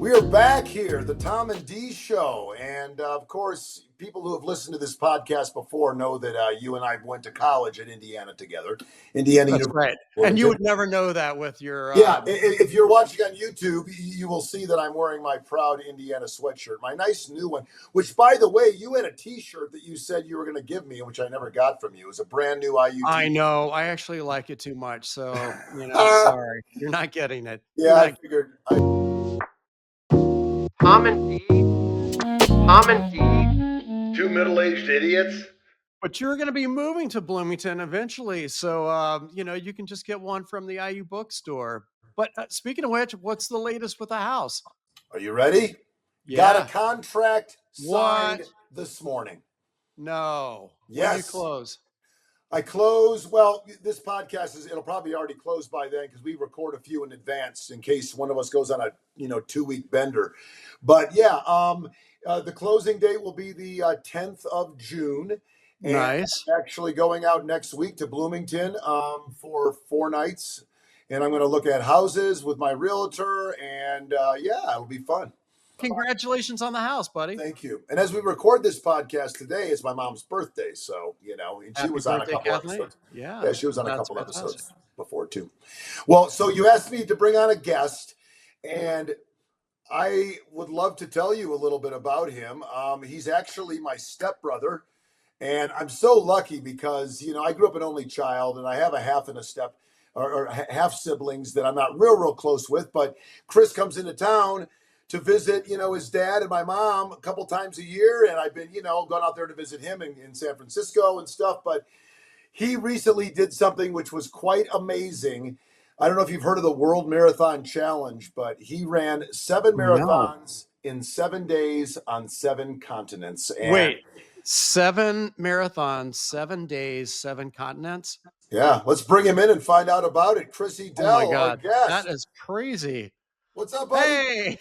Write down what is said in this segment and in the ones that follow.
We are back here, the Tom and Dee Show. And of course, people who have listened to this podcast before know that you and I went to college at Indiana together. Indiana That's University. right. And you would never know that with your... Yeah, if you're watching on YouTube, you will see that I'm wearing my proud Indiana sweatshirt, my nice new one, which, by the way, you had a T-shirt that you said you were going to give me, which I never got from you. It was a brand new IU T-shirt. I know. I actually like it too much. So, sorry. You're not getting it. Yeah, I figured. Tom and Dee. Two middle-aged idiots. But you're going to be moving to Bloomington eventually. So, you can just get one from the IU bookstore. But speaking of which, what's the latest with the house? Are you ready? Yeah. Got a contract signed this morning. No. Yes. When do you close? I close. Well, this podcast it'll probably already close by then because we record a few in advance in case one of us goes on a 2-week bender. But yeah, the closing date will be the 10th of June. And nice. I'm actually going out next week to Bloomington for 4 nights, and I'm going to look at houses with my realtor, and it'll be fun. Congratulations on the house, buddy. Thank you. And as we record this podcast today, it's my mom's birthday. So, and she was on a couple episodes. Yeah, she was on a couple episodes before too. Well, so you asked me to bring on a guest, and I would love to tell you a little bit about him. He's actually my stepbrother, and I'm so lucky because, I grew up an only child, and I have a half and a step or half siblings that I'm not real close with. But Chris comes into town to visit, his dad and my mom a couple times a year. And I've been, gone out there to visit him in San Francisco and stuff. But he recently did something which was quite amazing. I don't know if you've heard of the World Marathon Challenge, but he ran 7 marathons in 7 days on 7 continents. And wait, 7 marathons, 7 days, 7 continents? Yeah, let's bring him in and find out about it. Chris Edell, oh my God, our guest. That is crazy. What's up, buddy?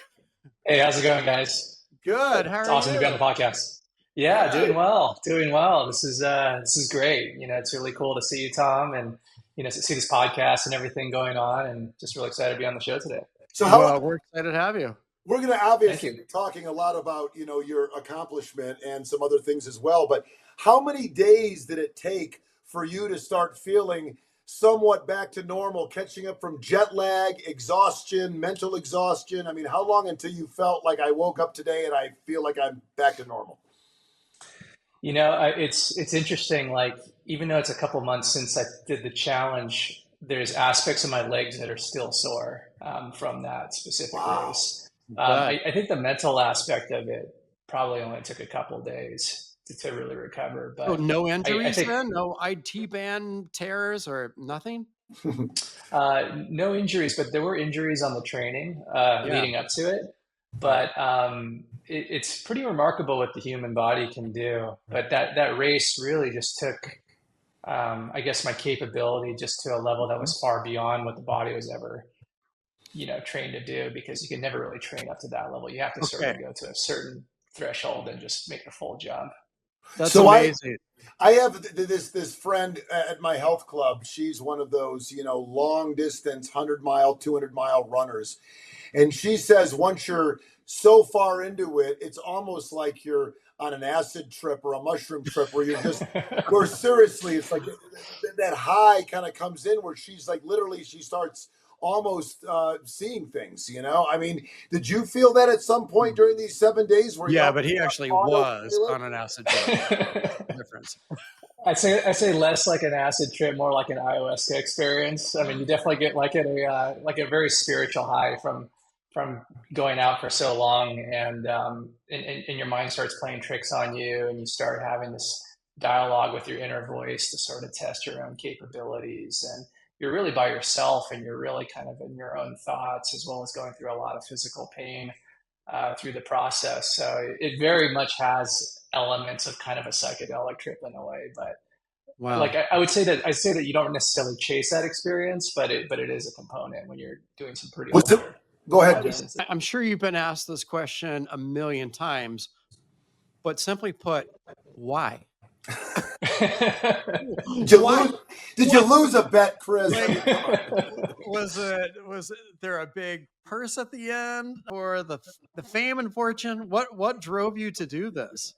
Hey, how's it going, guys? Good. How are you? It's awesome to be on the podcast. Yeah, doing well. This is great. It's really cool to see you, Tom, and see this podcast and everything going on, and just really excited to be on the show today. So we're excited to have you. We're going to obviously be talking a lot about your accomplishment and some other things as well. But how many days did it take for you to start feeling somewhat back to normal, catching up from jet lag, exhaustion, mental exhaustion? I mean, how long until you felt like I woke up today and I feel like I'm back to normal? It's interesting. Like, even though it's a couple months since I did the challenge, there's aspects of my legs that are still sore from that specific race. I think the mental aspect of it probably only took a couple of days to really recover. But no injuries then? No IT band tears or nothing? No injuries, but there were injuries on the training leading up to it. But it's pretty remarkable what the human body can do. But that race really just took, I guess, my capability just to a level that was far beyond what the body was ever, trained to do, because you can never really train up to that level. You have to sort of go to a certain threshold and just make a full jump. That's amazing. I have this friend at my health club. She's one of those, long distance, 100-mile, 200-mile runners. And she says once you're so far into it, it's almost like you're on an acid trip or a mushroom trip where you're just, where seriously, it's like that high kind of comes in where she's like, literally, she starts almost seeing things, I mean, did you feel that at some point during these 7 days? Where but he actually was on an acid trip. Difference. I say less like an acid trip, more like an ayahuasca experience. I mean, you definitely get like a very spiritual high from going out for so long, and your mind starts playing tricks on you, and you start having this dialogue with your inner voice to sort of test your own capabilities, and you're really by yourself, and you're really kind of in your own thoughts, as well as going through a lot of physical pain through the process. So it very much has elements of kind of a psychedelic trip in a way. But like I say that you don't necessarily chase that experience, but it is a component when you're doing some pretty. Go ahead. I'm sure you've been asked this question a million times, but simply put, why? Did you lose a bet, Chris? was there a big purse at the end, or the fame and fortune? What drove you to do this?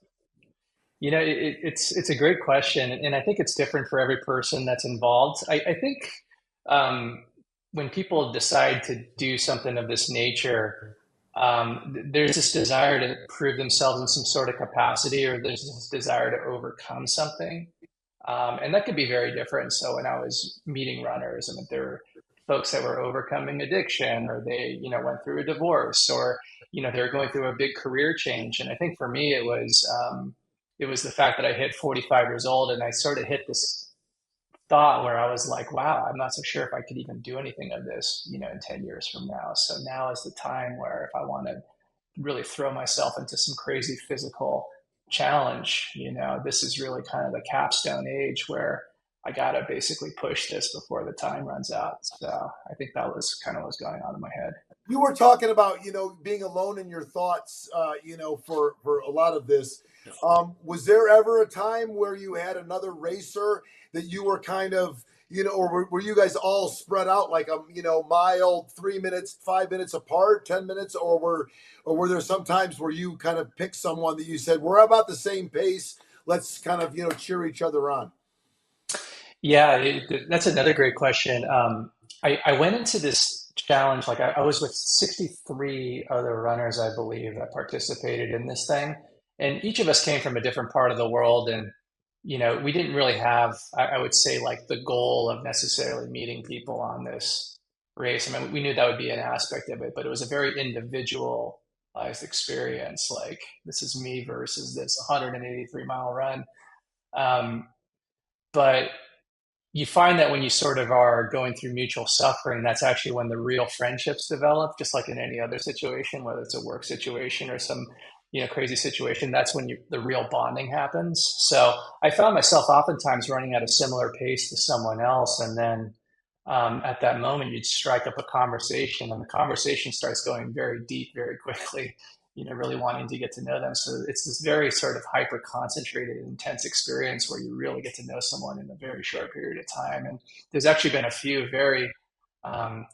It's a great question, and I think it's different for every person that's involved. I think um, when people decide to do something of this nature, there's this desire to prove themselves in some sort of capacity, or there's this desire to overcome something. And that could be very different. So when I was meeting runners, I mean, there were folks that were overcoming addiction, or they, went through a divorce, or, they were going through a big career change. And I think for me, it was the fact that I hit 45 years old, and I sort of hit this thought where I was like, wow, I'm not so sure if I could even do anything of this, in 10 years from now. So now is the time where if I want to really throw myself into some crazy physical challenge, this is really kind of the capstone age where I got to basically push this before the time runs out. So I think that was kind of what's going on in my head. You were talking about, being alone in your thoughts, for a lot of this. Was there ever a time where you had another racer that you were kind of, or were you guys all spread out like a, mile, 3 minutes, 5 minutes apart, 10 minutes, or were there some times where you kind of picked someone that you said, we're about the same pace, let's kind of, cheer each other on? Yeah, that's another great question. I went into this challenge, like I was with 63 other runners, I believe, that participated in this thing. And each of us came from a different part of the world. And, we didn't really have, I would say, like the goal of necessarily meeting people on this race. I mean, we knew that would be an aspect of it, but it was a very individualized experience. Like, this is me versus this 183-mile run. But you find that when you sort of are going through mutual suffering, that's actually when the real friendships develop, just like in any other situation, whether it's a work situation or some, crazy situation. That's when the real bonding happens. So I found myself oftentimes running at a similar pace to someone else. And then at that moment, you'd strike up a conversation, and the conversation starts going very deep very quickly, really wanting to get to know them. So it's this very sort of hyper concentrated, intense experience where you really get to know someone in a very short period of time. And there's actually been a few very, I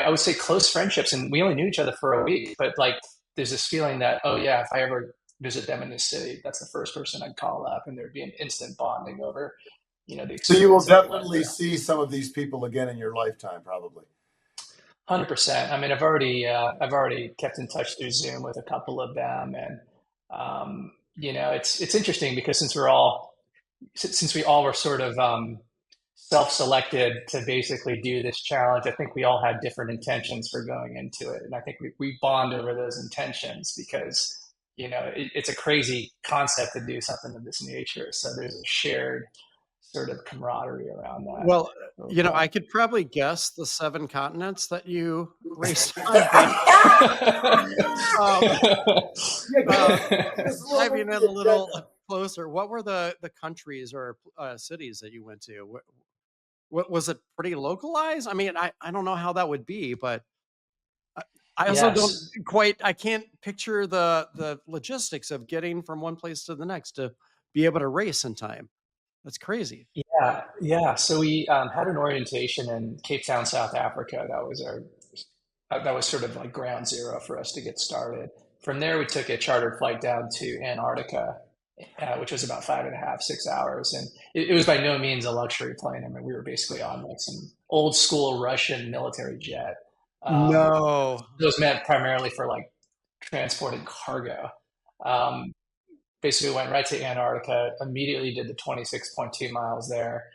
would say, close friendships, and we only knew each other for a week, but like there's this feeling that, oh yeah, if I ever visit them in this city, that's the first person I'd call up, and there'd be an instant bonding over, the So you will experience that we went definitely through. see some of these people again in your lifetime, probably. 100%. I mean, I've already kept in touch through Zoom with a couple of them, and it's interesting because since we all were sort of self-selected to basically do this challenge, I think we all had different intentions for going into it, and I think we bond over those intentions because it's a crazy concept to do something of this nature. So there's a shared sort of camaraderie around that Well, I overall. could probably guess the 7 continents that you raced on, but um, uh, Just a little bit diving of in a the little agenda. closer, what were the countries or cities that you went to? What was it pretty localized? I mean, I don't know how that would be, but I also don't Yes. quite I can't picture the logistics of getting from one place to the next to be able to race in time. That's crazy. Yeah, yeah. So we had an orientation in Cape Town, South Africa. That was sort of like ground zero for us to get started. From there, we took a chartered flight down to Antarctica, which was about 5.5, 6 hours, and it was by no means a luxury plane. I mean, we were basically on like some old school Russian military jet. Um, No. it was meant primarily for like transporting cargo. Um, Basically went right to Antarctica, immediately did the 26.2 miles there,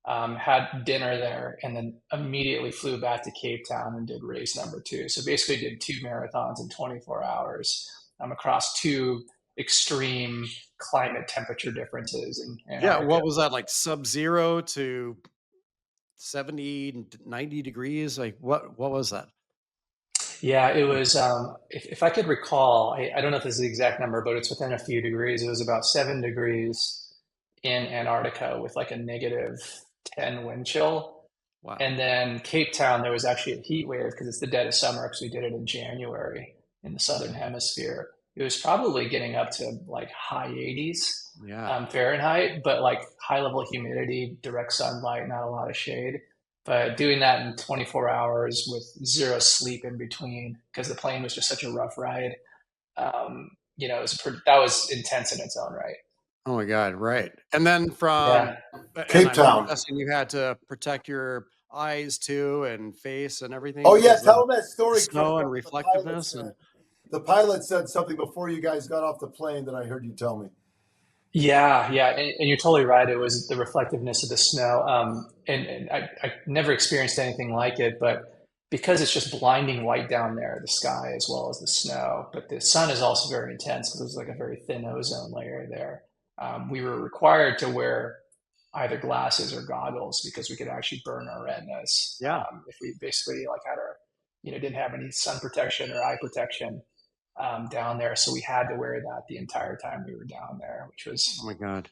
had dinner there, and then immediately flew back to Cape Town and did race number two. So basically did 2 marathons in 24 hours across two extreme climate temperature differences in Yeah, Antarctica. what was that, like sub-zero to 70, 90 degrees? Like what was that? Yeah, it was, if I could recall, I don't know if this is the exact number, but it's within a few degrees. It was about 7 degrees in Antarctica with like a negative 10 wind chill. Wow. And then Cape Town, there was actually a heat wave because it's the dead of summer because we did it in January in the southern hemisphere. It was probably getting up to like high 80s Yeah. Fahrenheit, but like high level humidity, direct sunlight, not a lot of shade. But doing that in 24 hours with zero sleep in between, because the plane was just such a rough ride, that was intense in its own right. Oh my God, right. And then Yeah. and Cape I'm Town. guessing you had to protect your eyes too and face and everything Oh yeah, because of tell them that the story, Chris. snow and What the pilot reflectiveness and said. The pilot said something before you guys got off the plane that I heard you tell me. Yeah, and you're totally right. It was the reflectiveness of the snow, and I never experienced anything like it. But because it's just blinding white down there, the sky as well as the snow. But the sun is also very intense because there's like a very thin ozone layer there. We were required to wear either glasses or goggles because we could actually burn our retinas yeah. if we basically like had our, didn't have any sun protection or eye protection down there. So we had to wear that the entire time we were down there, which Oh was, my God.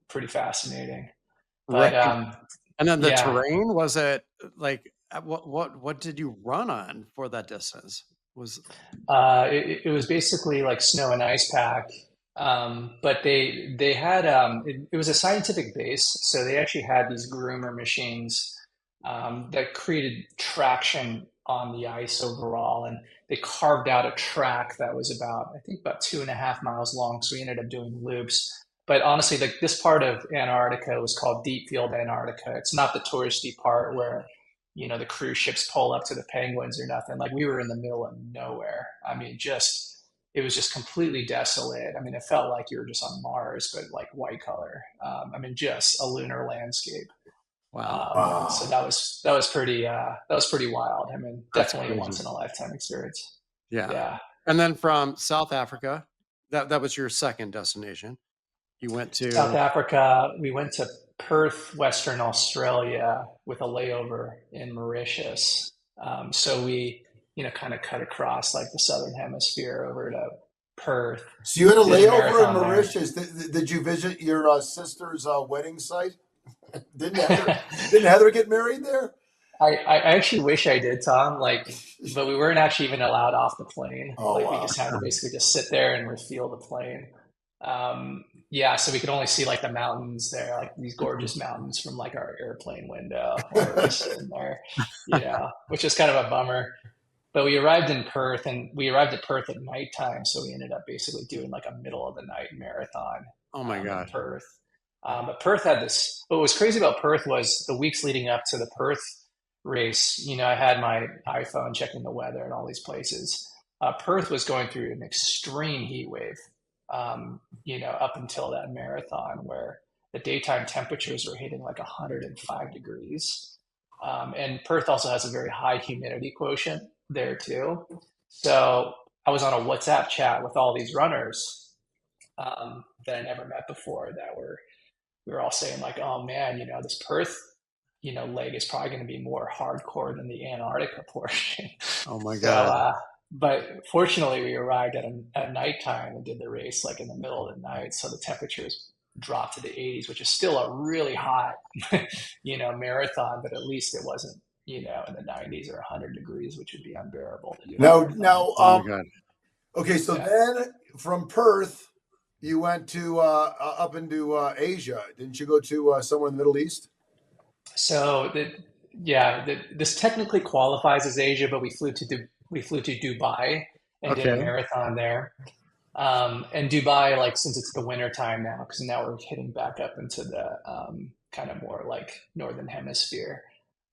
pretty fascinating. But Right. And then the yeah, terrain, was it like what did you run on for that distance? Was it was basically like snow and ice pack. But they had it was a scientific base, so they actually had these groomer machines that created traction on the ice overall, and they carved out a track that was about I think about 2.5 miles long. So we ended up doing loops. But honestly, like this part of Antarctica was called Deep Field Antarctica. It's not the touristy part where the cruise ships pull up to the penguins or nothing. Like we were in the middle of nowhere. I mean, it was just completely desolate. I mean, it felt like you were just on Mars, but like white color. I mean, just a lunar landscape. wow. So Wow. that was pretty wild. I mean, That's definitely a crazy. once in a lifetime experience. Yeah. Yeah. And then from South Africa, that was your second destination. You went South to Africa, we went to Perth, Western Australia with a layover in Mauritius. So we, kind of cut across like the Southern Hemisphere over to Perth, So you had a did a layover in marathon there. Mauritius. Did you visit your sister's wedding site? Didn't Heather get married there? I actually wish I did, Tom. But we weren't actually even allowed off the plane. Oh Like we wow. just had to basically just sit there and refuel the plane. Yeah, so we could only see like the mountains there, like these gorgeous mountains from like our airplane window while we were sitting there, which is kind of a bummer. But we arrived in Perth, and we arrived at Perth at nighttime, so we ended up basically doing like a middle of the night marathon oh my in God. Perth. But Perth had this. What was crazy about Perth was the weeks leading up to the Perth race. I had my iPhone checking the weather in all these places. Perth was going through an extreme heat wave. Up until that marathon, where the daytime temperatures were hitting like 105 degrees. And Perth also has a very high humidity quotient there too. So I was on a WhatsApp chat with all these runners that I never met before that we were all saying like, oh man, this Perth, leg is probably going to be more hardcore than the Antarctica portion. Oh my So, God. but fortunately we arrived at nighttime and did the race like in the middle of the night. So the temperatures dropped to the 80s, which is still a really hot, marathon, but at least it wasn't, in the 90s or 100 degrees, which would be unbearable to do a marathon. Oh my God. Okay, so Yeah. then from Perth, you went to up into Asia. Didn't you go to somewhere in the Middle East? So this technically qualifies as Asia, but we flew to Dubai and did a Okay. marathon there. And Dubai, like since it's the winter time now, because now we're hitting back up into the kind of more like northern hemisphere.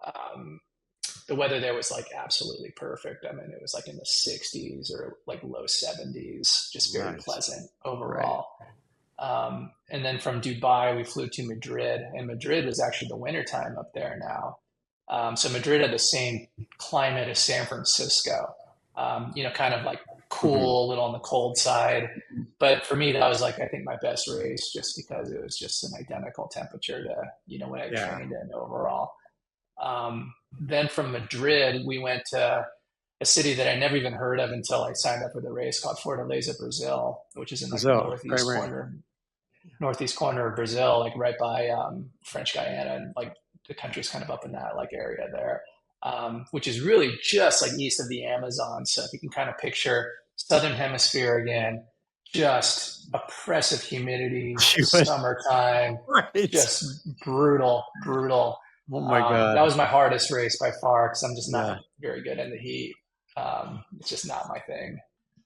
Um, the weather there was like absolutely perfect. I mean, it was like in the 60s or like low 70s, just very Nice. pleasant Right. overall. And then from Dubai, we flew to Madrid, and Madrid was actually the wintertime up there now. So Madrid had the same climate as San Francisco, kind of like Hmm. cool, a little on the cold side. But for me, that was like, I think my best race just because it was just an identical temperature to, what I Yeah. trained in overall. Then from Madrid, we went to a city that I never even heard of until I signed up for the race called Fortaleza, Brazil, which is in like the Brazil. Right, right. northeast corner of Brazil, like right by French Guiana, and like the country's kind of up in that like area there, which is really just like east of the Amazon. So if you can kind of picture southern hemisphere again, just oppressive humidity, You went summertime, right. just brutal, brutal. Oh my That God. was my hardest race by far because I'm just Yeah. not very good in the heat. It's just not my thing.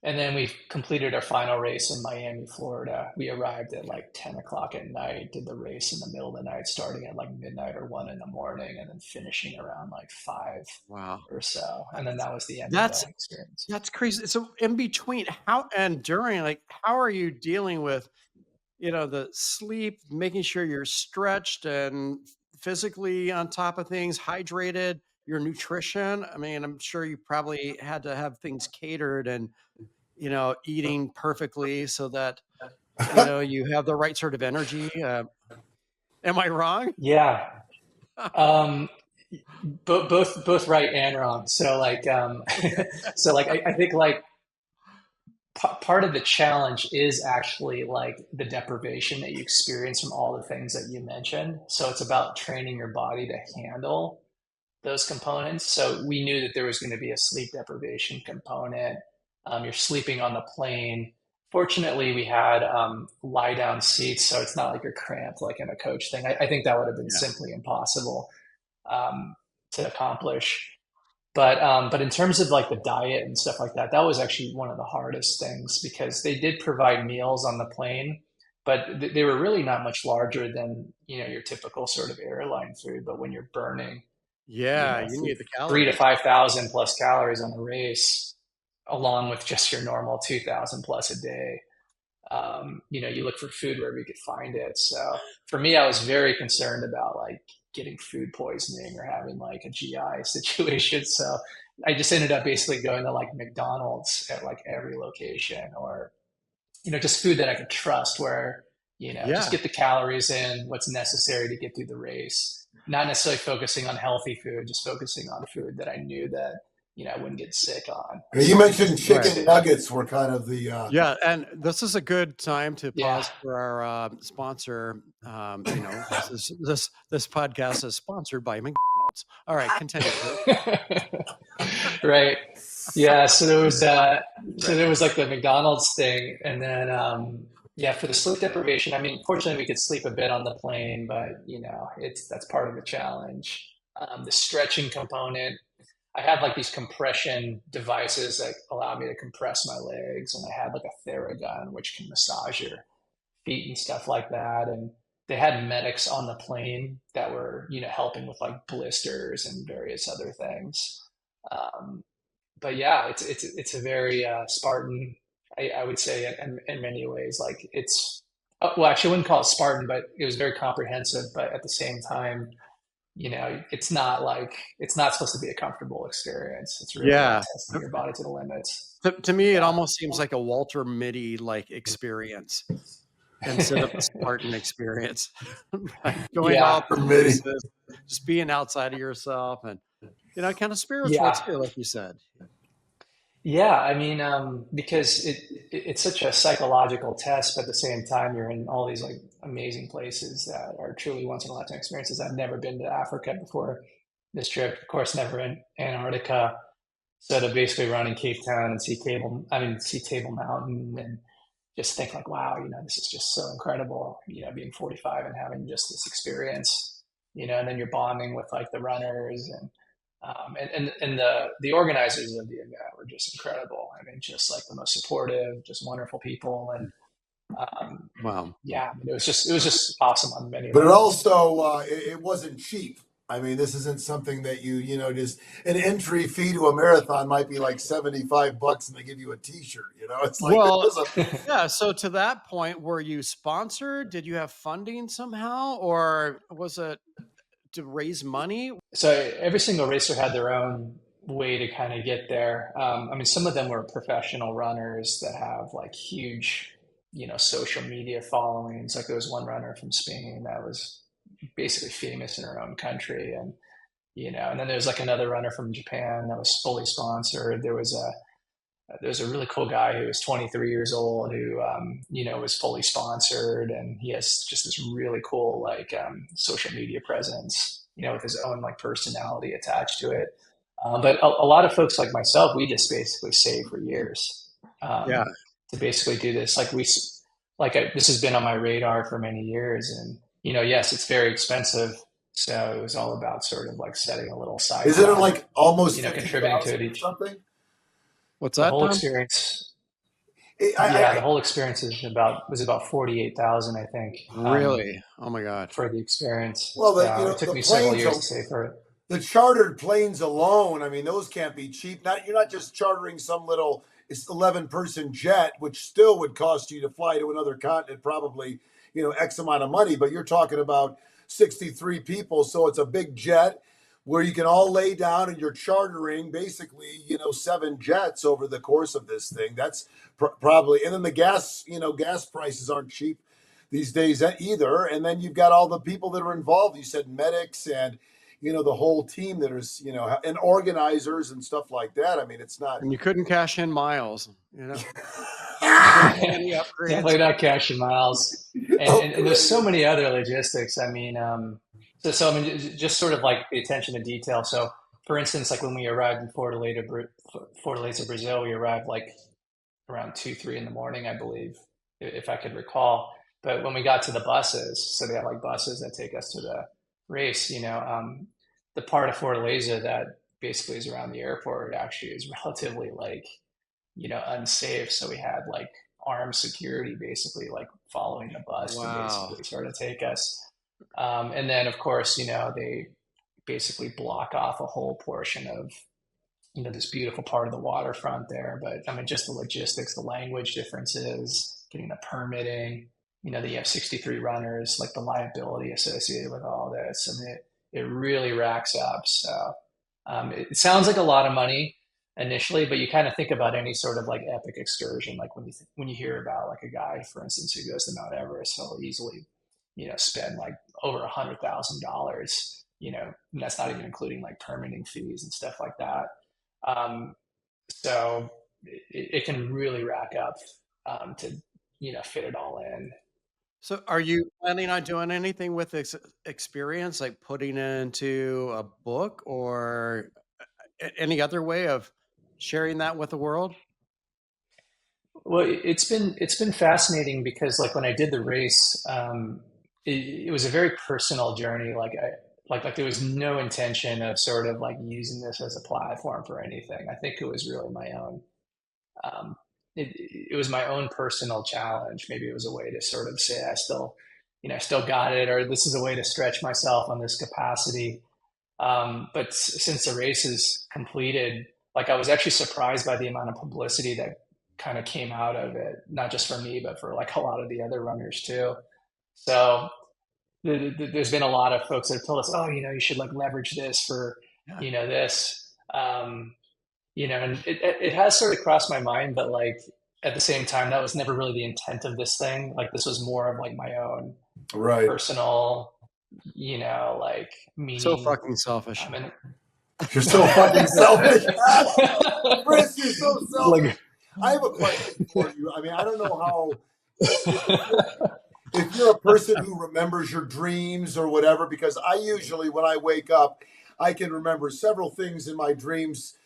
And then we completed our final race in Miami, Florida. We arrived at like 10 o'clock at night, did the race in the middle of the night, starting at like midnight or 1 in the morning, and then finishing around like 5 Wow. or so. And then that was the end of That's the experience. that's crazy. So in between, how and during, like, how are you dealing with, the sleep, making sure you're stretched and physically on top of things, hydrated, your nutrition? I mean, I'm sure you probably had to have things catered and, eating perfectly so that, you have the right sort of energy. Am I wrong? Yeah. Um, both right and wrong. So like, so like, I think like part of the challenge is actually like the deprivation that you experience from all the things that you mentioned. So it's about training your body to handle those components. So we knew that there was going to be a sleep deprivation component. You're sleeping on the plane. Fortunately, we had lie down seats, so it's not like you're cramped like in a coach thing. I think that would have been Yeah. simply impossible um, to accomplish. But in terms of like the diet and stuff like that, that was actually one of the hardest things because they did provide meals on the plane, but they were really not much larger than your typical sort of airline food. But when you're burning, Yeah, you th- need the 3 to calories. 5,000 plus calories on a race, along with just your normal 2,000 plus a day, you look for food wherever you could find it. So for me, I was very concerned about like getting food poisoning or having like a GI situation. So I just ended up basically going to like McDonald's at like every location or, just food that I could trust where, just Yeah. get the calories in, what's necessary to get through the race. Not necessarily focusing on healthy food, just focusing on food that I knew that, I wouldn't get sick on. You mentioned Right. chicken nuggets were kind of the Yeah, and this is a good time to Yeah. pause for our sponsor. This podcast is sponsored by McDonald's. All right, continue, please. Right. Yeah. So Right. there was like the McDonald's thing, and then yeah, for the sleep deprivation. I mean, fortunately, we could sleep a bit on the plane, but that's part of the challenge. The stretching component. I have like these compression devices that allow me to compress my legs, and I had like a Theragun, which can massage your feet and stuff like that. And they had medics on the plane that were, helping with like blisters and various other things. Um, but yeah, it's a very Spartan, I would say, in many ways. Like it's well, actually, I wouldn't call it Spartan, but it was very comprehensive. But at the same time, it's not supposed to be a comfortable experience. It's really like Yeah. testing your body to the limits. To me, it Yeah. almost seems like a Walter Mitty like experience instead of a Spartan experience. Right? Going all Yeah. the committee. places, just being outside of yourself, and kind of spiritual Yeah. too, like you said. Yeah, I mean, because it's such a psychological test, but at the same time, you're in all these like amazing places that are truly once in a lifetime experiences. I've never been to Africa before this trip, of course, never in Antarctica. So to basically run in Cape Town and see Table Mountain and just think like, wow, this is just so incredible, being 45 and having just this experience, and then you're bonding with like the runners and the organizers of the event were just incredible. I mean, just like the most supportive, just wonderful people. And Wow. yeah, I mean, it was just awesome on many But it levels. also it wasn't cheap. I mean, this isn't something that just an entry fee to a marathon might be like $75 and they give you a t-shirt, it's like there Well, was a yeah. So to that point, were you sponsored? Did you have funding somehow, or was it to raise money? So every single racer had their own way to kind of get there. I mean, some of them were professional runners that have like huge, social media followings. Like there was one runner from Spain that was basically famous in her own country, and then there's like another runner from Japan that was fully sponsored. There's a really cool guy who was 23 years old who, was fully sponsored, and he has just this really cool like social media presence, with his own like personality attached to it. But a lot of folks like myself, we just basically saved for years Yeah. to basically do this. This has been on my radar for many years, and yes, it's very expensive So it was all about sort of like setting a little side Isn't it clock, like almost contributing to 50,000 it or each. something? What's The that, whole Tom? experience, yeah, the I whole experience was about 48,000, I think, Really? Oh my God. for the experience. well, It took the me several planes, years to save for it. the chartered planes alone, I mean, those can't be cheap. Not You're not just chartering some little, it's 11-person jet, which still would cost you to fly to another continent, probably, X amount of money, but you're talking about 63 people. So it's a big jet where you can all lay down, and you're chartering basically, 7 jets over the course of this thing. That's probably, and then the gas prices aren't cheap these days either. And then you've got all the people that are involved. You said medics and the whole team that is, and organizers and stuff like that. I mean, it's not. And you couldn't cash in miles, Couldn't get any upgrades. Definitely not cash and miles. Oh, And there's so goodness. many other logistics. I mean, so I mean, just sort of like the attention to detail. So, for instance, like when we arrived in Fortaleza, Brazil, we arrived like around 2, 3 in the morning, I believe, if I could recall. But when we got to the buses, so they have like buses that take us to the race, the part of Fortaleza that basically is around the airport actually is relatively like, unsafe. So we had like armed security basically like following the bus to Wow. basically sort of take us. And then of course, they basically block off a whole portion of, this beautiful part of the waterfront there. But I mean, just the logistics, the language differences, getting the permitting, that you have 63 runners, like the liability associated with all this. I mean, it really racks up. So it sounds like a lot of money initially, but you kind of think about any sort of like epic excursion, like when you hear about like a guy, for instance, who goes to Mount Everest, he'll easily, spend like over $100,000. And that's not even including like permitting fees and stuff like that. Um, so it can really rack up to fit it all in. So are you planning on doing anything with this experience, like putting it into a book or any other way of sharing that with the world? Well, it's been fascinating because like when I did the race, it was a very personal journey. Like there was no intention of sort of like using this as a platform for anything. I think it was really my own. Um, it was my own personal challenge. Maybe it was a way to sort of say I still got it, or this is a way to stretch myself on this capacity. But since the race is completed, like I was actually surprised by the amount of publicity that kind of came out of it, not just for me, but for like a lot of the other runners too. So there's been a lot of folks that have told us, oh, you should like leverage this for, Yeah. this, and it has sort of crossed my mind, but like at the same time, that was never really the intent of this thing. Like this was more of like my own Right. personal, like So meaning. fucking selfish. And You're so fucking selfish. Chris, you're so selfish. like, I have a question for you. I mean, I don't know how, if you're a person who remembers your dreams or whatever, because I usually, when I wake up, I can remember several things in my dreams,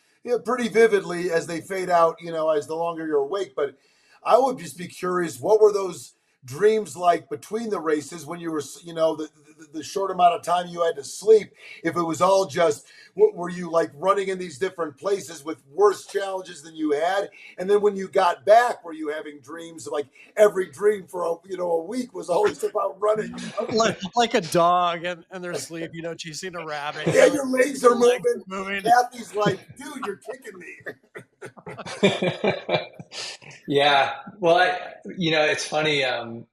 pretty vividly as they fade out, as the longer you're awake. But I would just be curious, what were those dreams like between the races when you were, the short amount of time you had to sleep? If it was all just, were you like running in these different places with worse challenges than you had? And then when you got back, were you having dreams like every dream for a week was always about running? Like a dog and they're sleep, chasing a rabbit. Yeah, your legs are Legs moving. moving. Kathy's like, dude, you're kicking me. yeah, well, it's funny. I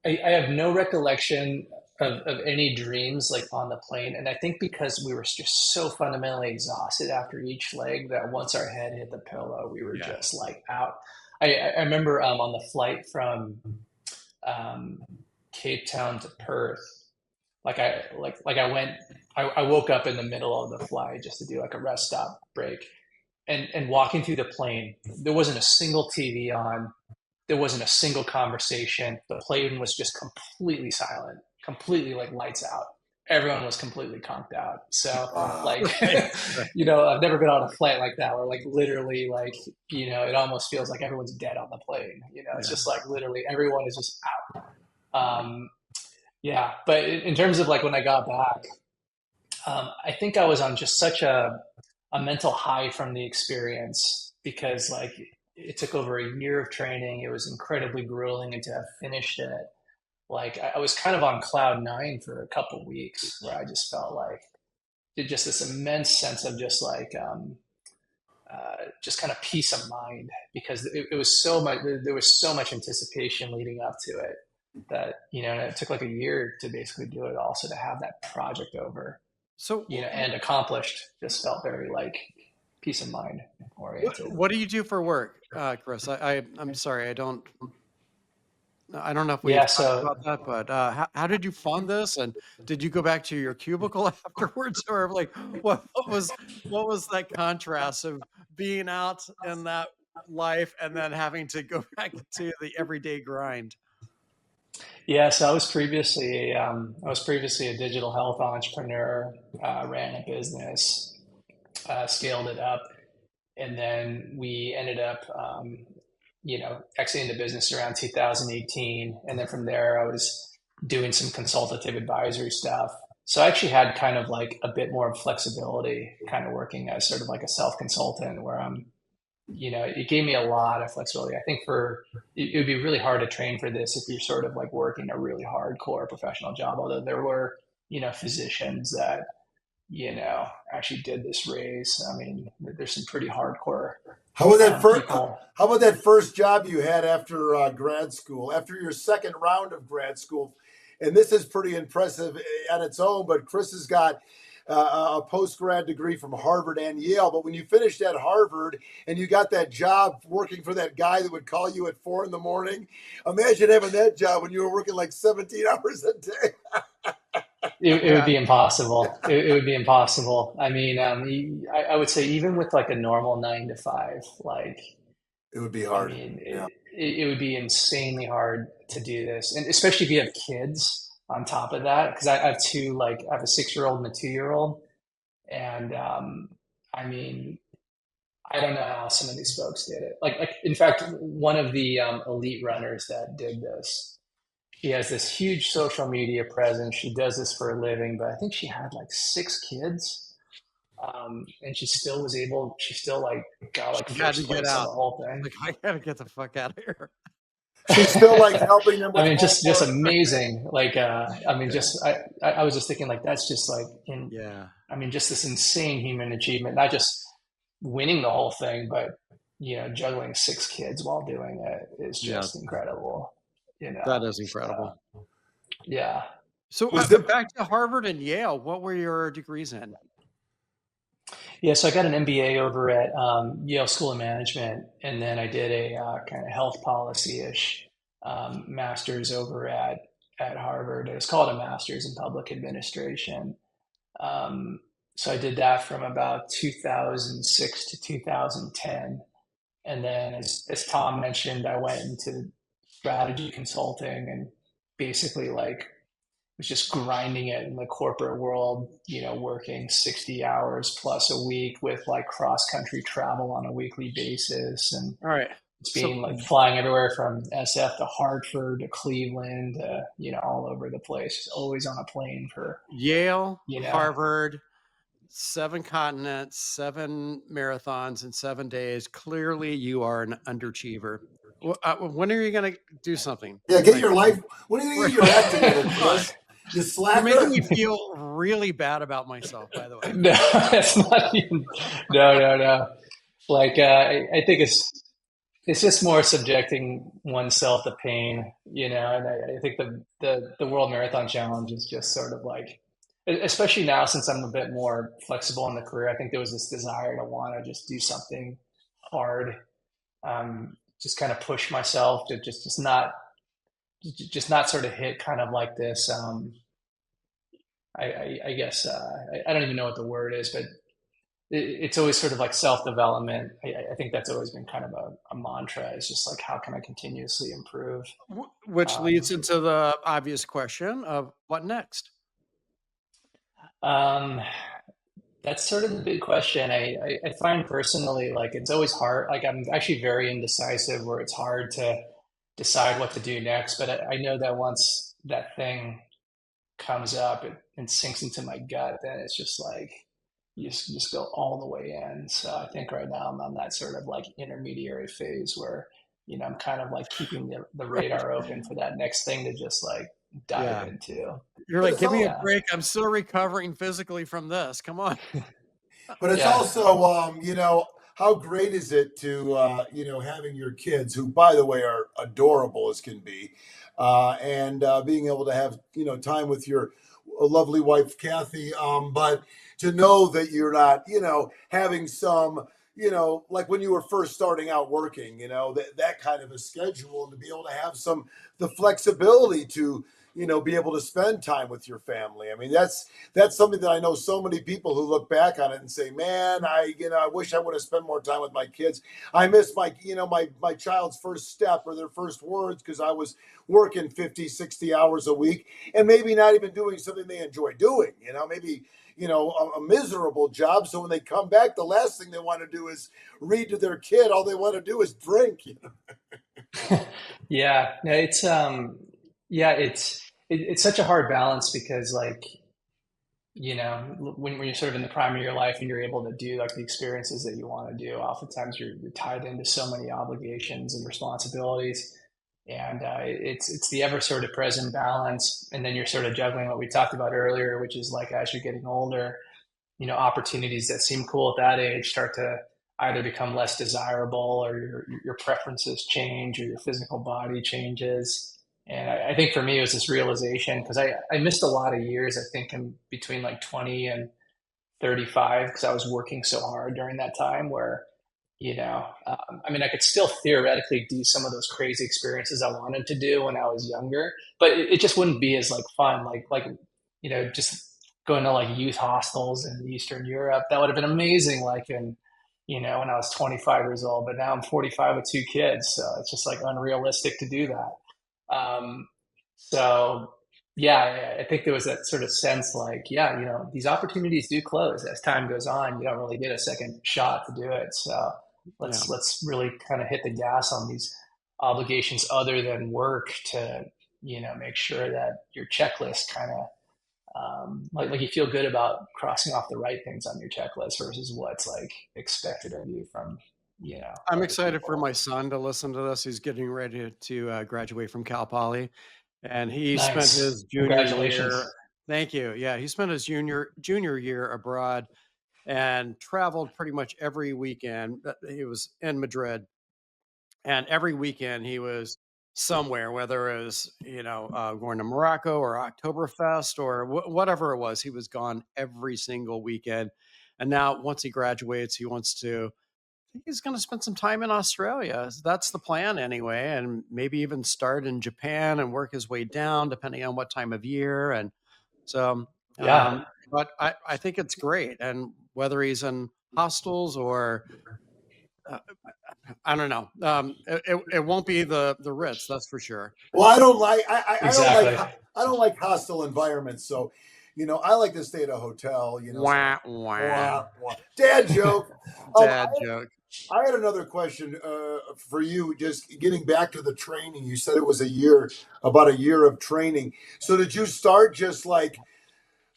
have no recollection of any dreams like on the plane. And I think because we were just so fundamentally exhausted after each leg that once our head hit the pillow, we were Yeah. just like out. I remember on the flight from Cape Town to Perth, I woke up in the middle of the flight just to do like a rest stop break. And walking through the plane, there wasn't a single TV on. There wasn't a single conversation. The plane was just completely silent, completely like lights out. Everyone was completely conked out. So like, I've never been on a flight like that where like literally like, it almost feels like everyone's dead on the plane. It's just like literally everyone is just out. Yeah, but in terms of like when I got back, I think I was on just such a mental high from the experience because like it took over a year of training. It was incredibly grueling, and to have finished it, like I was kind of on cloud nine for a couple weeks, where I just felt like just this immense sense of just kind of peace of mind because it was so much. There was so much anticipation leading up to it that and it took like a year to basically do it all. So to have that project over, So, and accomplished, just felt very like peace of mind oriented. what do you do for work, Chris? I'm sorry, I don't know if we've Yeah, talked so about that, but how did you fund this? And did you go back to your cubicle afterwards, or like what was that contrast of being out in that life and then having to go back to the everyday grind? I was previously a digital health entrepreneur, ran a business, scaled it up, and then we ended up exiting the business around 2018, and then from there I was doing some consultative advisory stuff. So I actually had kind of like a bit more flexibility, kind of working as sort of like a self consultant, where it gave me a lot of flexibility. I think it would be really hard to train for this if you're sort of like working a really hardcore professional job. Although there were, physicians that, actually did this race. I mean, there's some pretty hardcore How about that first? people. How about that first job you had after grad school? After your second round of grad school, and this is pretty impressive on its own. But Chris has got a post grad degree from Harvard and Yale. But when you finished at Harvard and you got that job working for that guy that would call you at 4 a.m, imagine having that job when you were working like 17 hours a day. It would Yeah, be impossible. It would be impossible. I mean, I would say even with like a normal 9 to 5, like, It would be I hard. mean, Yeah. it would be insanely hard to do this, and especially if you have kids on top of that. Because I have two, like, I have a 6-year-old and a 2-year-old, and I mean, I don't know how some of these folks did it. Like in fact, one of the elite runners that did this, she has this huge social media presence. She does this for a living, but I think she had like 6 kids, and she still like got like she had to first get place on the out. whole thing. Like, I gotta get the fuck out of here. She's still like helping them I with mean, just homework. amazing. Like, I mean, Yeah, I was just thinking like that's just like yeah, I mean, just this insane human achievement, not just winning the whole thing, but juggling 6 kids while doing it is yeah. just incredible. That is So incredible. yeah. So Was the back to Harvard and Yale. What were your degrees in? Yeah, so I got an MBA over at Yale School of Management, and then I did a kind of health policy-ish master's over at Harvard. It was called a master's in public administration. So I did that from about 2006 to 2010, and then as Tom mentioned, I went into strategy consulting and basically like was just grinding it in the corporate world, working 60 hours plus a week with like cross country travel on a weekly basis. And All right. it's So being like flying everywhere from SF to Hartford to Cleveland to, all over the place, always on a plane for, Yale, you know, Harvard, 7 continents, 7 marathons in 7 days. Clearly, you are an underachiever. When are you going to do something? Yeah, get Like, your life. When are you gonna get your act together, come on. Chris? You You're making slacker. me feel really bad about myself, by the way. no, it's not even, no. Like, I think it's just more subjecting oneself to pain, and I think the World Marathon Challenge is just sort of like, especially now since I'm a bit more flexible in the career, I think there was this desire to want to just do something hard, just kind of push myself to just not sort of hit kind of like this. I guess I don't even know what the word is, but it's always sort of like self-development. I think that's always been kind of a mantra. It's just like, how can I continuously improve? Which leads Um, into the obvious question of what next? um, that's sort of the big question. I find personally, like, it's always hard. Like, I'm actually very indecisive where it's hard to decide what to do next. But I know that once that thing comes up and sinks into my gut, then it's just like you just go all the way in. So I think right now I'm on that sort of like intermediary phase where, I'm kind of like keeping the Right. radar open for that next thing to just like dive Yeah. into. You're But like, it's "Give me a all Yeah. break. I'm still recovering physically from this. Come on." But it's Yeah. also, how great is it to, having your kids, who, by the way, are adorable as can be, and being able to have, time with your lovely wife, Kathy. But to know that you're not, having some, like when you were first starting out working, that kind of a schedule, and to be able to have the flexibility to, be able to spend time with your family. I mean, that's something that I know so many people who look back on it and say, "Man, I wish I would have spent more time with my kids. I miss my child's first step or their first words because I was working 50, 60 hours a week and maybe not even doing something they enjoy doing, maybe a miserable job. So when they come back, the last thing they want to do is read to their kid. All they want to do is drink. Yeah. No, yeah, it's such a hard balance because like, when you're sort of in the prime of your life and you're able to do like the experiences that you want to do, oftentimes you're tied into so many obligations and responsibilities. And it's the ever sort of present balance. And then you're sort of juggling what we talked about earlier, which is like as you're getting older, opportunities that seem cool at that age start to either become less desirable or your preferences change or your physical body changes. And I think for me, it was this realization because I missed a lot of years, I think, in between like 20 and 35, because I was working so hard during that time where, I mean, I could still theoretically do some of those crazy experiences I wanted to do when I was younger, but it just wouldn't be as like fun, just going to like youth hostels in Eastern Europe. That would have been amazing, like when I was 25 years old, but now I'm 45 with two kids. So it's just like unrealistic to do that. So yeah, I think there was that sort of sense like, yeah, these opportunities do close as time goes on. You don't really get a second shot to do it. So Yeah. let's really kind of hit the gas on these obligations other than work to, make sure that your checklist kind of like you feel good about crossing off the right things on your checklist versus what's like expected of you from, I'm other excited for people. my son to listen to this. He's getting ready to graduate from Cal Poly, and he spent Nice. his junior Congratulations. year. Thank you. Yeah, he spent his junior year abroad and traveled pretty much every weekend. He was in Madrid, and every weekend he was somewhere, whether it was going to Morocco or Oktoberfest or whatever it was. He was gone every single weekend, and now once he graduates, he wants to. I think he's going to spend some time in Australia. That's the plan anyway, and maybe even start in Japan and work his way down, depending on what time of year. And so, Yeah. but I think it's great. And whether he's in hostels or uh, I don't know, it won't be the Ritz, that's for sure. Well, I don't like Exactly. I don't like hostile environments. So, I like to stay at a hotel. Wah wah. Wah, wah. Dad joke. Dad joke. I had another question for you. Just getting back to the training, you said it was about a year of training. So, did you start just like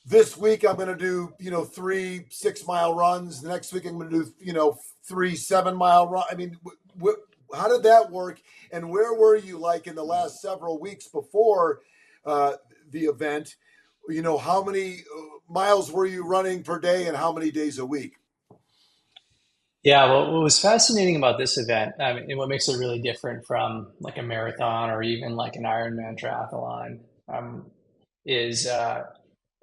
this week? I'm going to do 3 6 mile runs. The next week I'm going to do 3 7 mile run. I mean, how did that work? And where were you like in the last several weeks before uh, the event? How many miles were you running per day, and how many days a week? Yeah, well, what was fascinating about this event, I mean, and what makes it really different from like a marathon or even like an Ironman triathlon, is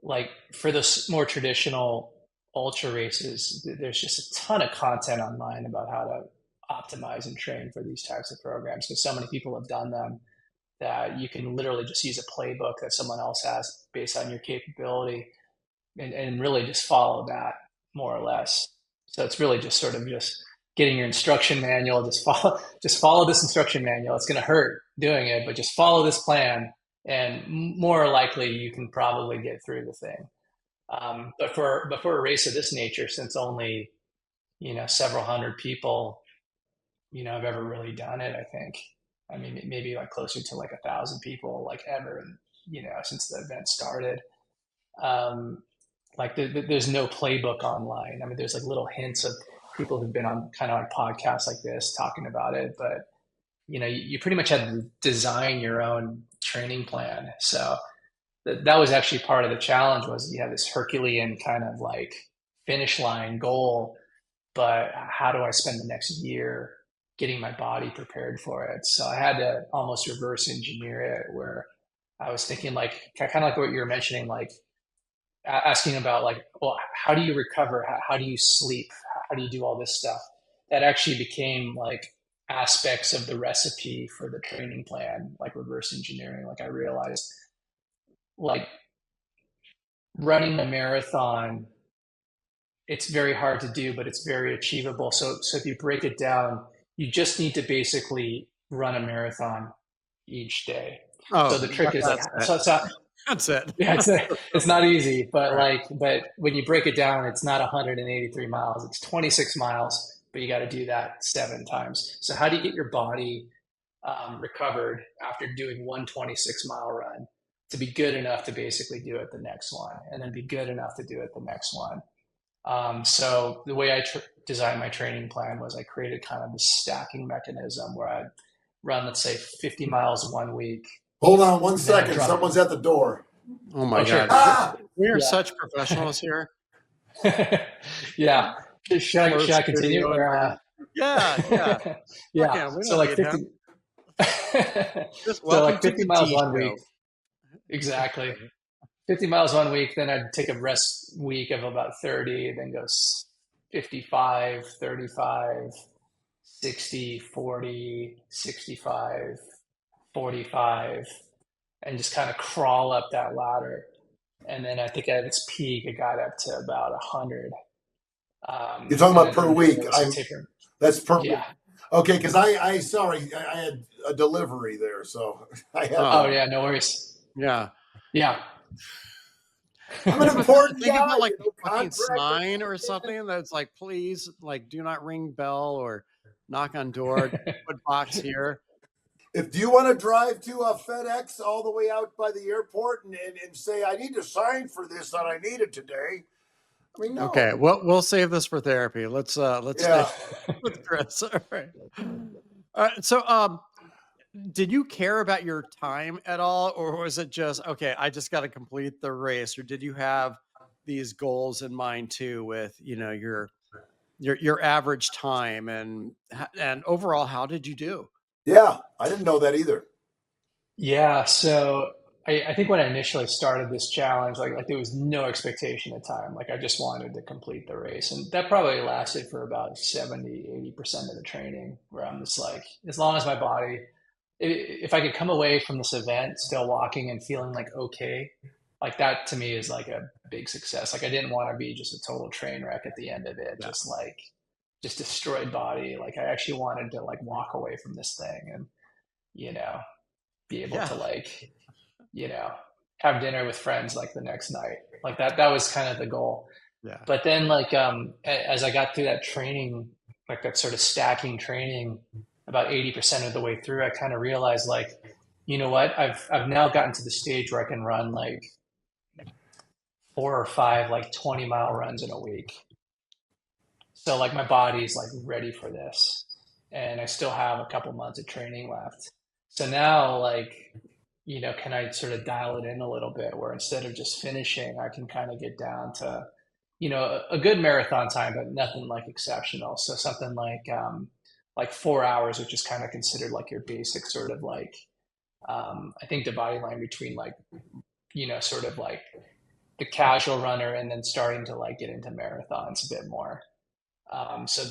like for those more traditional ultra races, there's just a ton of content online about how to optimize and train for these types of programs because so many people have done them that you can literally just use a playbook that someone else has based on your capability and really just follow that more or less. So it's really just sort of just getting your instruction manual, just follow this instruction manual. It's going to hurt doing it, but just follow this plan and more likely you can probably get through the thing. But for a race of this nature, since only, several hundred people, have ever really done it, I think. I mean, maybe like closer to like 1,000 people like ever since the event started. Like there's no playbook online. I mean, there's like little hints of people who've been on podcasts like this talking about it, but you pretty much had to design your own training plan. So that was actually part of the challenge, was you have this Herculean kind of like finish line goal, but how do I spend the next year getting my body prepared for it? So I had to almost reverse engineer it, where I was thinking like kind of like what you were mentioning, like asking about like, well, how do you recover? How do you sleep? How do you do all this stuff? That actually became like aspects of the recipe for the training plan, like reverse engineering. Like I realized like running a marathon, it's very hard to do, but it's very achievable. So if you break it down, you just need to basically run a marathon each day. Oh, So the trick is like, that's so it. it's not, That's it. yeah, it's not easy, but Right. but when you break it down, it's not 183 miles, it's 26 miles, but you got to do that 7 times. So how do you get your body recovered after doing one 26-mile run to be good enough to basically do it the next one, and then be good enough to do it the next one? So the way I designed my training plan was I created kind of this stacking mechanism where I'd run, let's say, 50 miles one week. Hold on one Then I'd second. drop. Someone's at the door. Oh my Oh, sure. God. Ah! We are Yeah. such professionals here. Yeah. Should I Close continue? studio Or, and yeah. yeah. Okay, we So don't like need 50, him. Just so welcome like to 50 the miles T one show. week. Exactly. 50 miles one week, then I'd take a rest week of about 30, then go 55, 35, 60, 40, 65, 45, and just kind of crawl up that ladder. And then I think at its peak, it got up to about 100. You're talking And about then per from there, week. there was a taper. That's per week. Yeah. Okay, because I sorry, I had a delivery there, so I had. Oh, yeah, no worries. Yeah. Yeah. I'm an important Think guy, about like a fucking contractor. sign or something that's like, please, like, do not ring bell or knock on door, put box here. If do you want to drive to a FedEx all the way out by the airport and say I need to sign for this that I need it today? I mean, no. Okay, we'll save this for therapy. Let's Yeah. stay with Chris. All right. All right. So did you care about your time at all, or was it just okay, I just got to complete the race, or did you have these goals in mind too with, your average time and overall how did you do? Yeah, I didn't know that either. Yeah, so I think when I initially started this challenge, like there was no expectation of time. Like I just wanted to complete the race. And that probably lasted for about 70, 80% of the training, where I'm just like, as long as my body, if I could come away from this event still walking and feeling like okay, like that to me is like a big success. Like I didn't want to be just a total train wreck at the end of it, Yeah. just destroyed body. Like I actually wanted to like walk away from this thing and, you know, be able to Yeah. like, have dinner with friends like the next night. Like that was kind of the goal. Yeah. But then like as I got through that training, like that sort of stacking training, about 80% of the way through, I kind of realized like, you know what? I've now gotten to the stage where I can run like 4 or 5 like 20-mile runs in a week. So like my body's like ready for this. And I still have a couple months of training left. So now like, can I sort of dial it in a little bit, where instead of just finishing, I can kind of get down to, a good marathon time, but nothing like exceptional. So something like 4 hours, which is kind of considered like your basic sort of like, I think dividing line between like, sort of like the casual runner and then starting to like get into marathons a bit more. So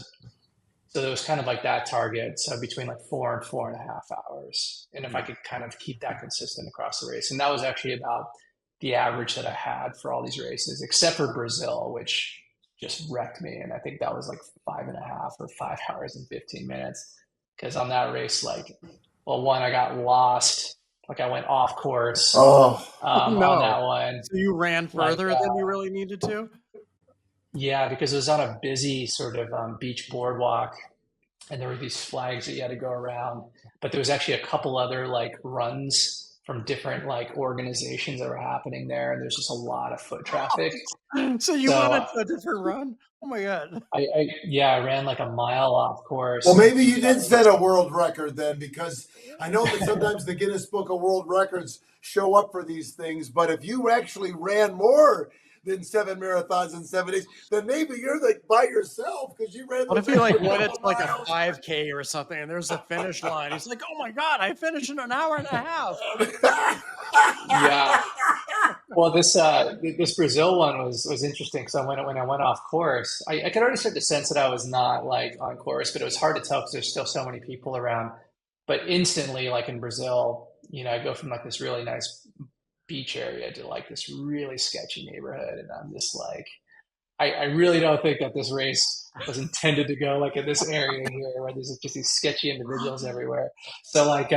there was kind of like that target. So between like 4 and 4.5 hours. And if I could kind of keep that consistent across the race. And that was actually about the average that I had for all these races, except for Brazil, which just wrecked me. And I think that was like 5.5 or 5 hours and 15 minutes. Because on that race, like, well, one, I got lost. Like I went off course Oh, on No. that one. So you ran further than you really needed to? Yeah, because it was on a busy sort of beach boardwalk, and there were these flags that you had to go around. But there was actually a couple other like runs from different like organizations that were happening there, and there's just a lot of foot traffic. So you went So on a different run? Oh my God. I ran like a mile off Well, course. maybe you did set a world record then, because I know that sometimes the Guinness Book of World Records show up for these things. But if you actually ran more than 7 marathons in 7 days, then maybe you're like by yourself because you ran What those if he like extra went it couple to like a miles. 5K or something and there's a finish line? He's like, oh my God, I finished in an hour and a half. Yeah. Well, this Brazil one was interesting because when I went off course, I could already start to sense that I was not like on course, but it was hard to tell because there's still so many people around. But instantly, like in Brazil, I go from like this really nice beach area to like this really sketchy neighborhood, and I'm just like, I really don't think that this race was intended to go like in this area here where there's just these sketchy individuals everywhere. So like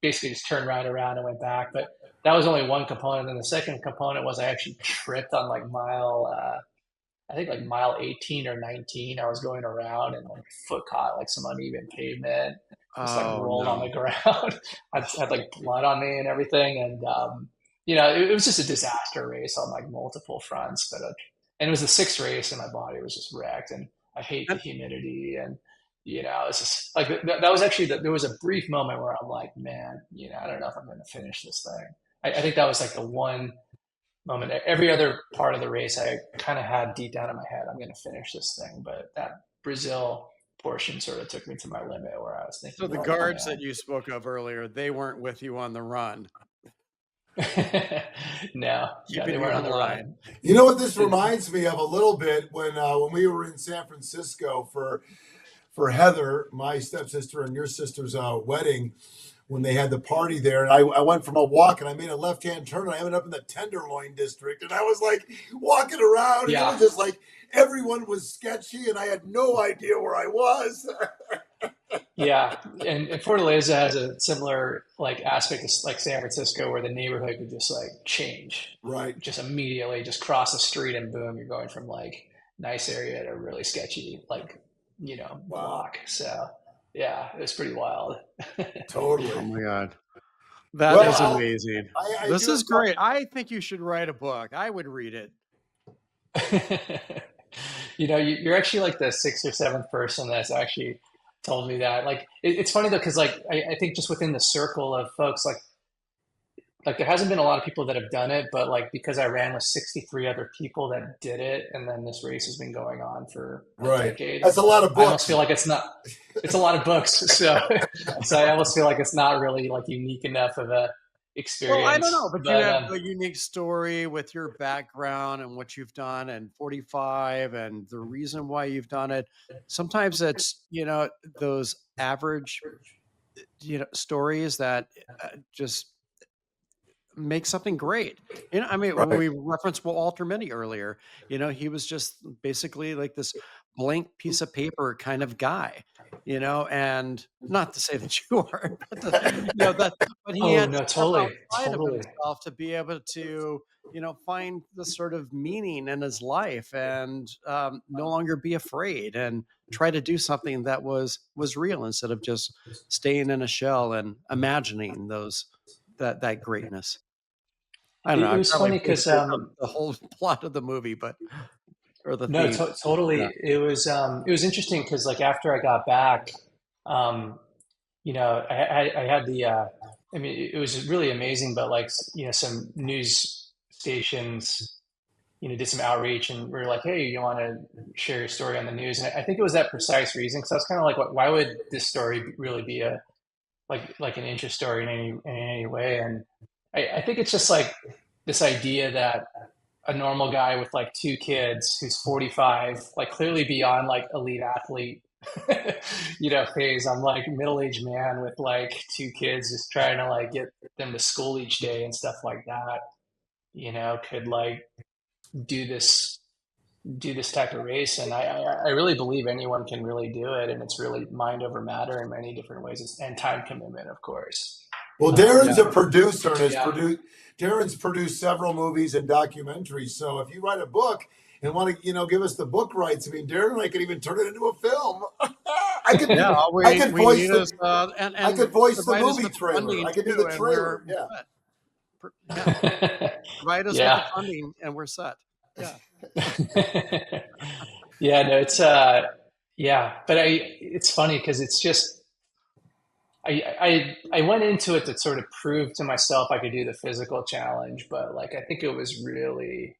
basically just turned right around and went back. But that was only one component. And the second component was I actually tripped on like I think like mile 18 or 19. I was going around and like foot caught like some uneven pavement, just like Oh rolled on the no. ground. I had like blood on me and everything. And it was just a disaster race on like multiple fronts. But and it was the sixth race, and my body was just wrecked. And I hate the humidity, and it's just like that was actually there was a brief moment where I'm like, man, I don't know if I'm going to finish this thing. I think that was like the one moment. Every other part of the race, I kind of had deep down in my head, I'm going to finish this thing. But that Brazil portion sort of took me to my limit where I was So thinking, the like, guards man. that you spoke of earlier, they weren't with you on the run, No, keeping they you weren't on in the run. line. You know what this reminds me of a little bit when we were in San Francisco for Heather, my stepsister, and your sister's wedding, when they had the party there. And I went from a walk and I made a left-hand turn and I ended up in the Tenderloin district. And I was like walking around and it Yeah. was just like everyone was sketchy and I had no idea where I was. Yeah, and Fortaleza has a similar like aspect as like San Francisco, where the neighborhood could just like change, Right. just immediately, just cross the street and boom, you're going from like nice area to really sketchy, like Wow. block. So yeah, it was pretty wild. Totally. Oh my God. That Well, is amazing. I This do is have some, great. I think you should write a book. I would read it. You're actually like the sixth or seventh person that's actually told me that. Like, it's funny though, because like I think just within the circle of folks, like there hasn't been a lot of people that have done it, but like because I ran with 63 other people that did it, and then this race has been going on for a right. decade. That's a lot of I almost books. feel like it's a lot of books. So I almost feel like it's not really like unique enough of a Well, I don't know, experience. but you But have a unique story with your background and what you've done and 45 and the reason why you've done it. Sometimes it's, those average, stories that just make something great. I mean, when Right. we referenced Walter Mitty earlier, he was just basically like this blank piece of paper kind of guy, and not to say that you are, but but he oh had to no, step totally, outside of totally. himself to be able to, find the sort of meaning in his life and no longer be afraid and try to do something that was real instead of just staying in a shell and imagining that greatness. I don't know. It I was probably funny because butchered the whole plot of the movie, or the no, theme. Yeah. totally. It was interesting because like after I got back, um, I had the I mean it was really amazing, but like some news stations did some outreach and we were like, hey, you want to share your story on the news? And I think it was that precise reason because I was kind of like, why would this story really be a like an interest story in any way? And I think it's just like this idea that a normal guy with like two kids who's 45, like clearly beyond like elite athlete, phase. I'm like middle-aged man with like two kids just trying to like get them to school each day and stuff like that, could like do this do this type of race. And I really believe anyone can really do it. And it's really mind over matter in many different ways, and time commitment, of course. Well, Darren's Yeah. a producer and Yeah. Darren's produced several movies and documentaries. So if you write a book and want to, give us the book rights, I mean, Darren and I could even turn it into a film. I could, Yeah, all I could we voice need the, is I and could voice the provide us movie with trailer. funding I could do too, the and trailer. we're Yeah. set. Provide us with the funding and we're set. Yeah. Yeah, no, it's but it's funny because it's just I went into it to sort of prove to myself I could do the physical challenge, but like I think it was really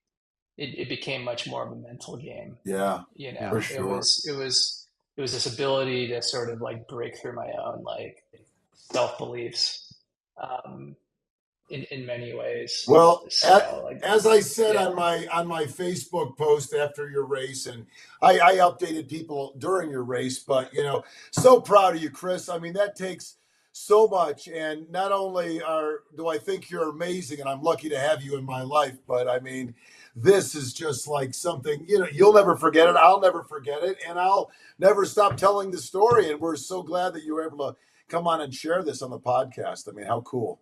it became much more of a mental game. Yeah, for It sure. was this ability to sort of like break through my own like self beliefs in many ways. Well, So like as I said yeah. on my Facebook post after your race, and I updated people during your race, but so proud of you, Chris. I mean, that takes so much, and not only do I think you're amazing, and I'm lucky to have you in my life, but I mean, this is just like something you'll never forget it. I'll never forget it, and I'll never stop telling the story. And we're so glad that you were able to come on and share this on the podcast. I mean, how cool.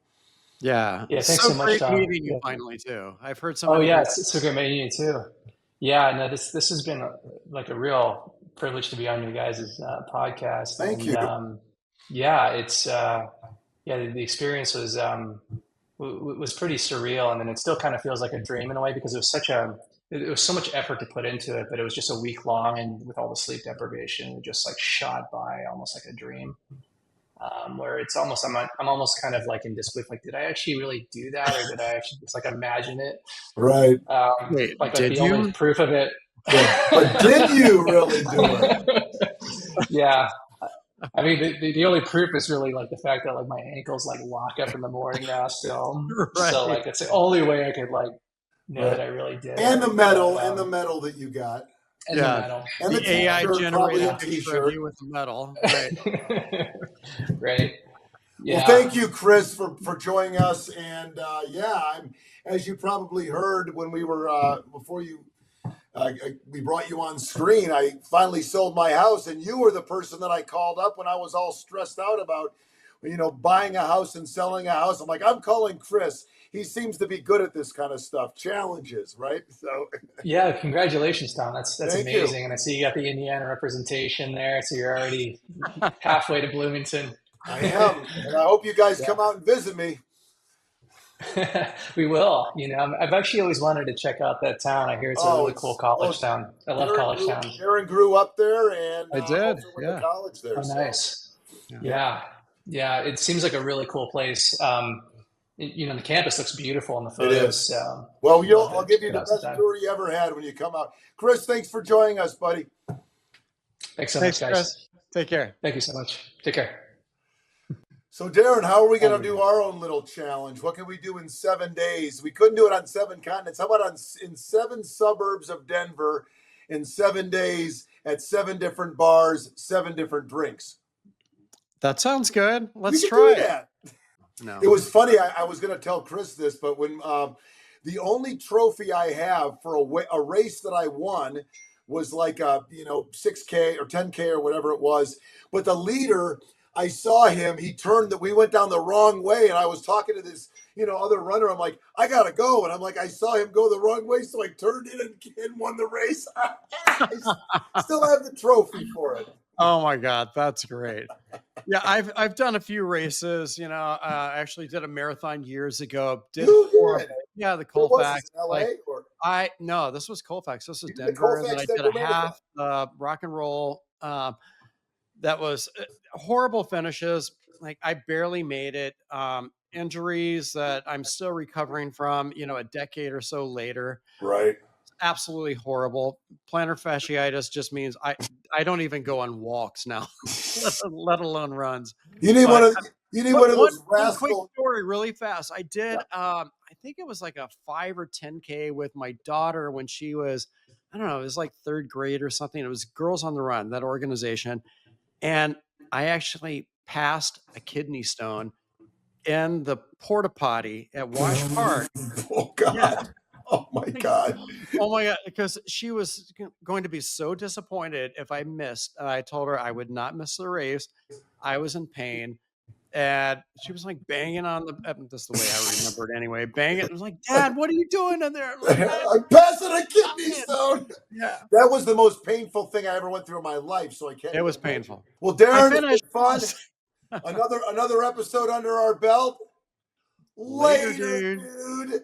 Yeah. Yeah, thanks So so much, great Tom. meeting you Yeah. finally too. I've heard so Oh many yeah, great. it's a great meeting you too. Yeah, no, this has been like a real privilege to be on you guys' podcast, Thank and you. yeah, it's the experience was pretty surreal, and then it still kind of feels like a dream in a way because it was so much effort to put into it, but it was just a week long, and with all the sleep deprivation, it just like shot by almost like a dream. Where it's almost I'm almost kind of like in disbelief, like did I actually really do that, or did I actually just like imagine it? Right. Wait, Like did the only you? proof of it. But did you really do it? Yeah, I mean the only proof is really like the fact that like my ankles like lock up in the morning now still. So Right. like it's the only way I could like know that Right. I really did And it. the medal, and the medal that you got, And the Yeah. medal. and the The AI T-shirt, probably generated a picture of T-shirt. you with the medal. Right. Right. Well, Yeah. thank you, Chris, for joining us. And as you probably heard when we were before you we brought you on screen, I finally sold my house, and you were the person that I called up when I was all stressed out about buying a house and selling a house. I'm like, I'm calling Chris. He seems to be good at this kind of stuff, challenges, right? So Yeah, congratulations, Tom. That's thank amazing. you. And I see you got the Indiana representation there, so you're already halfway to Bloomington. I am, and I hope you guys Yeah. come out and visit me. We will. I've actually always wanted to check out that town. I hear it's a really cool college town. I love college towns. Aaron grew up there, and I did. also went to Yeah. college there. Oh, So nice. Yeah. It seems like a really cool place. The campus looks beautiful in the it photos. is. So Well, love to I'll give you check the it out best sometime. tour you ever had when you come out. Chris, thanks for joining us, buddy. Thanks so Thanks, much, guys. Chris. Take care. Thank you so much. Take care. So, Darren, how are we going to do our own little challenge? What can we do in 7 days? We couldn't do it on 7 continents. How about in 7 suburbs of Denver in 7 days at 7 different bars, 7 different drinks? That sounds good. Let's we could try do it. that. No. It was funny. I was going to tell Chris this, but when the only trophy I have for a race that I won was like a 6K or 10K or whatever it was. But the leader, I saw him. We went down the wrong way, and I was talking to this other runner. I'm like, I gotta go, and I'm like, I saw him go the wrong way, so I turned in and won the race. I still have the trophy for it. Oh my God, that's great. Yeah, I've done a few races. I actually did a marathon years ago. Yeah, the Colfax. LA or No, this was Colfax. This was you did the Denver, and then Colfax I did Denver a half rock and roll. That was horrible finishes. Like I barely made it. Injuries that I'm still recovering from. A decade or so later. right. Absolutely horrible. Plantar fasciitis just means I don't even go on walks now, let alone runs. You need But one of those one quick rascal. story, really fast. I did. I think it was like a 5 or 10K with my daughter when she was, I don't know, it was like 3rd grade or something. It was Girls on the Run, that organization, and I actually passed a kidney stone in the porta potty at Wash Park. Oh God. Yeah. Oh my God. Oh my God, because she was going to be so disappointed if I missed. And I told her I would not miss the race. I was in pain. And she was like banging on that's the way I remember it anyway. Banging. It was like, Dad, what are you doing in there? I'm like, I'm passing a kidney stone. Yeah. That was the most painful thing I ever went through in my life. So I can't. It was painful. Well, Darren, I finished. it's been fun. Another episode under our belt. Later, Later, dude. dude.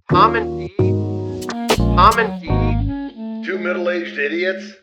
Tom and D. Two middle-aged idiots